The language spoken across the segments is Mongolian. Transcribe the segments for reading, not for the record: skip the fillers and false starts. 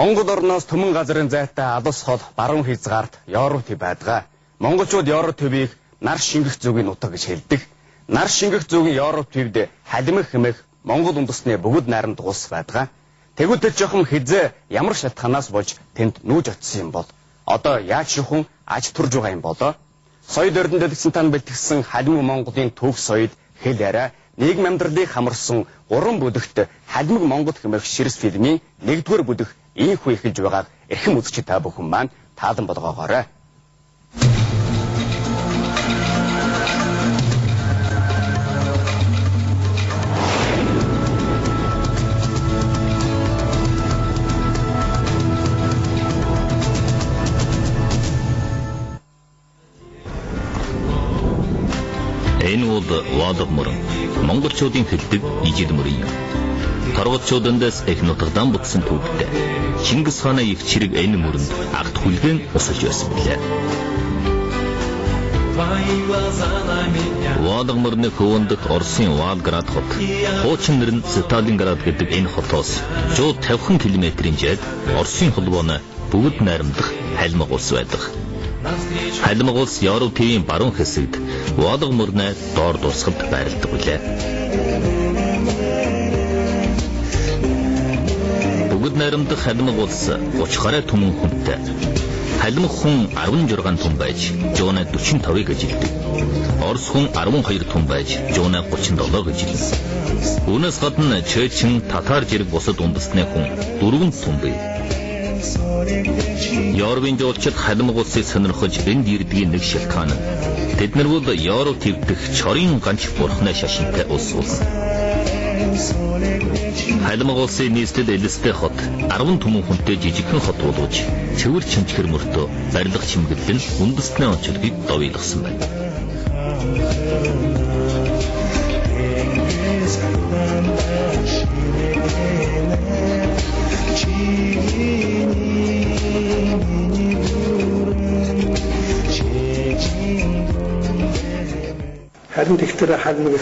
Монгол орноос Төмөн газрын зайтай алус хол баруун хязгаарт Европ төв байдаг. Монголчууд Европ төвийг нар шингэх зүгийн нутаг гэж хэлдэг. Нар шингэх зүгийн Европ төвд халимх хэмэх Монгол үндэстний бүгд найрамд улс байдаг. Тэгвэл тэр жоохон хизээ ямар шалтгаанаас болж тэнд нүүж очсон юм бол одоо яаж шихэн аж турж байгаа юм болоо? Соёл өрдөн дэлгэцэн бэлтгэсэн халимх Монголын төв соёл хэл яриа нийгэм амьдралыг хамарсан 3 бүлэгт халимх Монгол хэмээх ширс фильмийн 1-р бүлэг ийхүү эхэлж байгааг эрхэм үзэгч та бүхэн маань таалан болгоогоорой. Энэ бол Вадаг мөрөн. Монголчуудын хэлдэг ижил мөрөн юм. Торгоцчуудаас их нутагдан бүтсэн төвдтэй. Чингис хааны их чирэг энэ мөрөнд агт хүлгэн усалж байсан билээ. Вадаг мөрний хөвөндөх Оросын Волгоград хот. Хуучин нэр нь Сталинград гэдэг энэ хотоос 150 км-ийн зайд Оросын холбооны бүгд найрамдах халимх улс байдаг. Халимх улс Европ төвийн баруун хэсэгт Вадаг мөрний доор дурсгалд байрладаг билээ. Бүгд найрамдах халимх улс 30 гаруй түмэн хүнтэй. Халимх хүн 16 түн байж, жууна 45-ыг ажилдаг. Орос хүн 12 түн байж, жууна 37-ыг ажилсан. Үүнээс гадна Чечин, Татар зэрэг бусад үндэстний хүн 4 түн бий. Европын жуулчид халимх улсыг сонирхож энд ирдгийн нэг шалтгаан нь тэд нар бол Европ твдэх чорын ганч бурхны шашинтай улс болсон. Халимх улсын нийслэл элэстэй хот 10 түмэн хүнтэй жижигхэн хот болгож цэвэр чимчгэр мөртөө барилга чимэглэл үндэстний онцлогийг довойлгосон байна. Харин тэгтэр халимх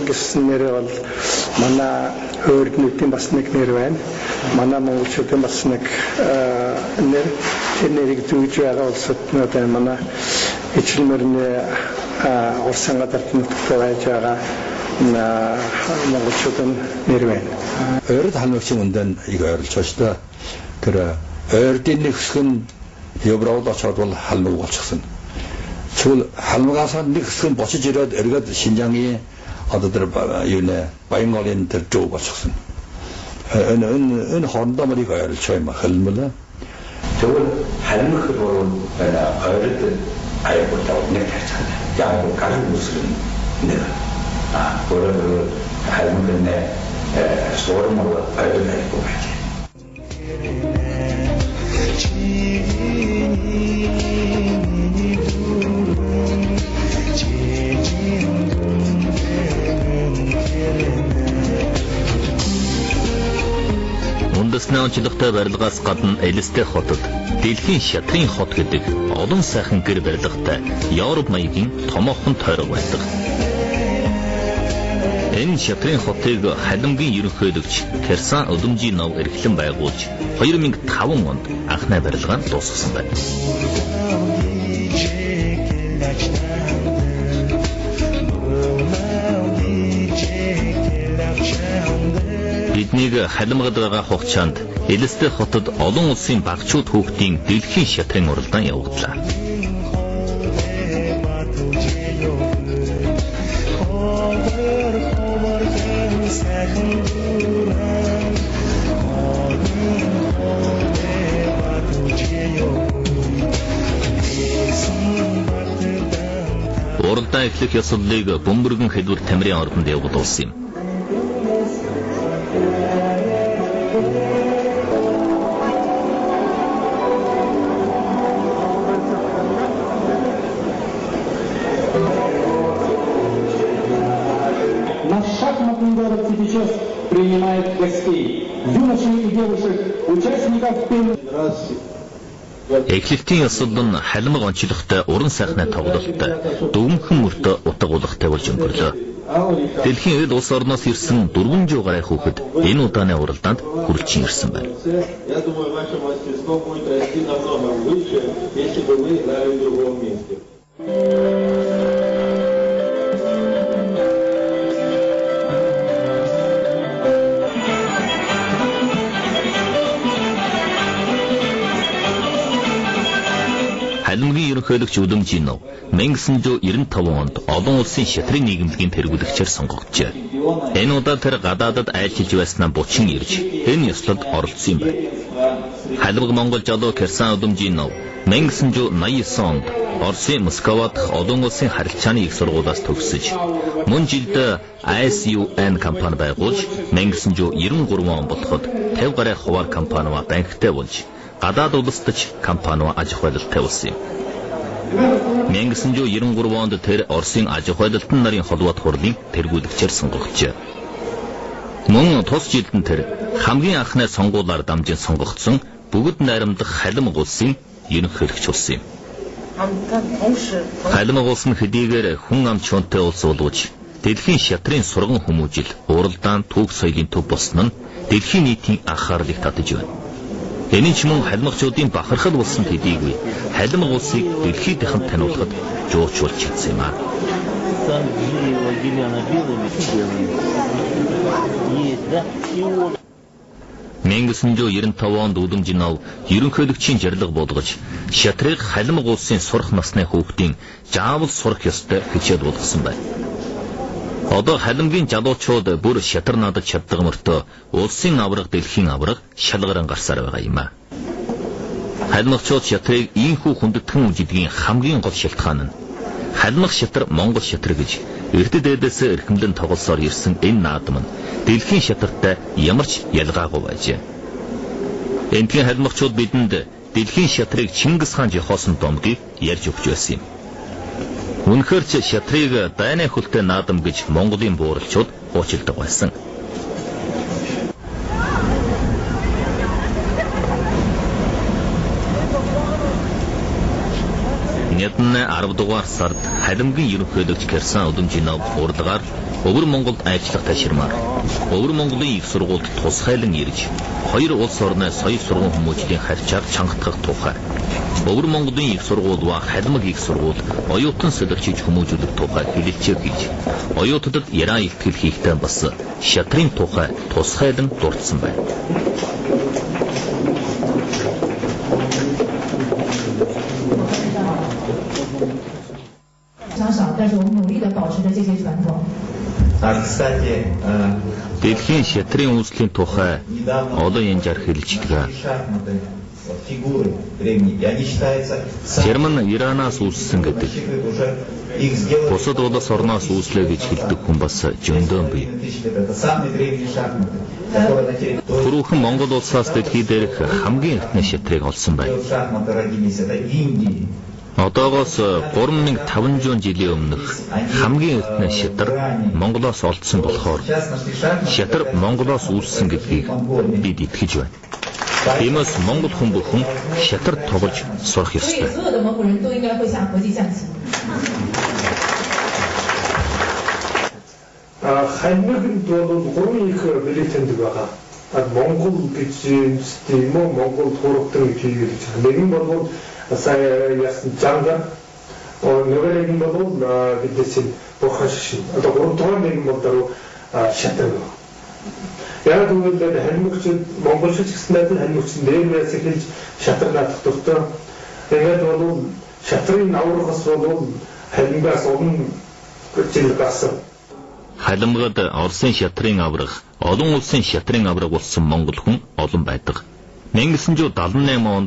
гэсэн нэр бол манай өөрнүүдийн бас нэг нэр байна. Манай монголчуудын бас нэг нэр тэр нэрийг зүүж байгаа улсад нь манай ижил мөрний Оросын гадарт нутагт байж байгаа монголчуудын нэр байна. Өөрөд халимхчин үндэнд ийг ойрлож байна. Тэр ойрдын нэг хэсэг нь Европод очоод бол халимх болчихсон. Чул халимгаас нэг хэсэг нь бочиж ирээд эргээд Шинжаангийн одоо тэр юунэ Баянголын тэр жоо болчихсон. Энэ хоорондоо мөрийг ойрлож байна хэлмэлээ. Тэгвэл халимх бол ойрод аягүй нэг таарчаад. Яг гарын үсгэн нэг өөр халимхны суурмал ойрод аягүй байж. Үндэсний онцлогтой барилгаас гадна элэстэй хотод дэлхийн шатрын хот гэдэг олон сайхан гэр барилгатай Европ маягийн томоохон тойрог байдаг. Энэ шатрын хотыг халимгийн ерөнхийлөгч Керсан Удамжийн нов эрхлэн байгуулж 2005 онд анхны барилгаанд дуусгасан байна. Биднийг халимгад байгаа хугацаанд элэстэй хотод олон улсын багчууд хүүхдийн дэлхийн шатрын уралдаан явагдлаа. Уралдаан эхлэх ёслолыг бөмбөргөн хэлбэр тамирын ордонд явуулсан юм. Принимает гостей, юношей и девушек, участников первого. Эхлэлтийн ёсол нь халимаг онцлогтой уран сайхны тоглолттой дүгнхэн мөртөө утга уулгатай болж өнгөрлөө. Дэлхийн эд улс орноос ирсэн 400 гаруй хүүхэд энэ удааны уралдаанд хүрэлцэн ирсэн байна. Халимгийн ерөнхийлөгч Удамжинов 1995 онд олон улсын шатрын нийгэмлэгийн тэргүүлэгчээр сонгогджээ. Энэ удаа тэр гадаадад айлчилж байснаа бучин ирж энэ ёслолд оролцсон юм байна. Халимаг Монгол залуу Керсан Удамжинов 1989 онд Оросын Москва дахь олон улсын харилцааны их сургуулиас төгсөж мөн жилд ISUN компани байгуулж 1993 он болоход 50 гаруй хуваар компаниа банктай болж гадаад улсдч компаниа аж ахуйлалтай болсон юм. 1993 онд тэр Оросын аж ахуйлалтын нарын холбоот хурлын тэргүүлэгчээр сонгогджээ. Мөн тус жилд нь тэр хамгийн анхны сонгуулиар дамжин сонгогдсон бүгд найрамдах халимаг улсын ерөнхийлөгч болсон юм. Халимаг улс нь хэдийгээр хүн ам чонтой улс боловч дэлхийн шатрын сурган хүмүүжил уралдаан түүх соёлын төв болсон нь дэлхийн нийтийн анхаарлыг татаж байна. Энэ ч мөн халимагчуудын бахархал болсон хэдийгүй халимаг улсыг дэлхийд дахин таниулахад жуучулж чадсан юм аа. 1995 онд Удамжинов ерөнхийлөгчийн жарлага болгож шатрыг халимаг улсын сурах насны хүүхдийн заавал сурах ёстой хичээл болгосон байна. Одоо халимгийн залуучууд бүр шатар надад чаддаг мөртөө улсын авраг дэлхийн авраг шалгаран гарсаар байгаа юм аа. Халимагчууд шатрыг ийхүү хүндэтгэн үжидгийн хамгийн гол шалтгаан нь халимаг шатар Монгол шатар гэж эрдэд эдээс эрхэмлэн тоглосоор ирсэн энэ наадам нь дэлхийн шатартай ямар ч ялгаагүй байжээ. Энтгийн халимагчууд бидэнд дэлхийн шатрыг Чингис хаан жихоосон домгийг ярьж өгч байсан юм. Үнэхээр ч шатрыг дайны хөлтэй наадам гэж Монголын бууралчууд хуучилдаг байсан. Нятны 10 дугаар сард халимгийн ерөнхийлөгч Керсан Удамжинов урлагаар Өвөр Монголд айлчлах таширмаар Өвөр Монголын их сургуульд тусгайлан ирж хоёр улс орны соёл сургууль хүмүүжлийн харьцааг чангатгах тухай Өвөр Монголын их сургууль ба халимаг их сургууль оюутан солирчиж хүмүүжүүлэх тухай хэлэлцээ хийж оюутнуудад яраа илтгэл хийхдээ бас шатрын тухай тусгайлан дурдсан байна. 但是我们努力地保持着这些传统。 Дэлхийн шатрын үүслийн тухай олон янзаар хэлэлцдэг. Герман Иранаас үүссэн гэдэг. Бусад улс орноос үүслээ гэж хэлдэг хүн бас жөндөөн бий. Түрүүхэн Монгол улсаас дэлхий дээрх хамгийн эртний шатрыг олсон байна. Одоогоос 3500 жилийн өмнөх хамгийн эртний шатар Монголоос олдсон болохоор шатар Монголоос үүссэн гэдгийг бид итгэж байна. Тиймээс Монгол хүн бүхэн шатар тоглож сурах ёстой. Халимагт бол гурван их билетэнд байгаа. Монгол гэж тийм үү Монгол хурагтар гэж хэлж байгаа. Нэг нь бол сая ясн жанга нөгөө нэг бол бидэсэн бохашин. Одоо гурван дахь нэг бол дөрөв шатар. Яг үйл халимагч Монголч гэснээр халимагч нэрээс эхэлж шатар наадах дуртай. Тэгээд бол шатрын аврагаас бол халимгаас өмнө гэж гасан. Халимгад Оросын шатрын авраг, олон улсын шатрын авраг болсон монгол хүн олон байдаг. 1978 онд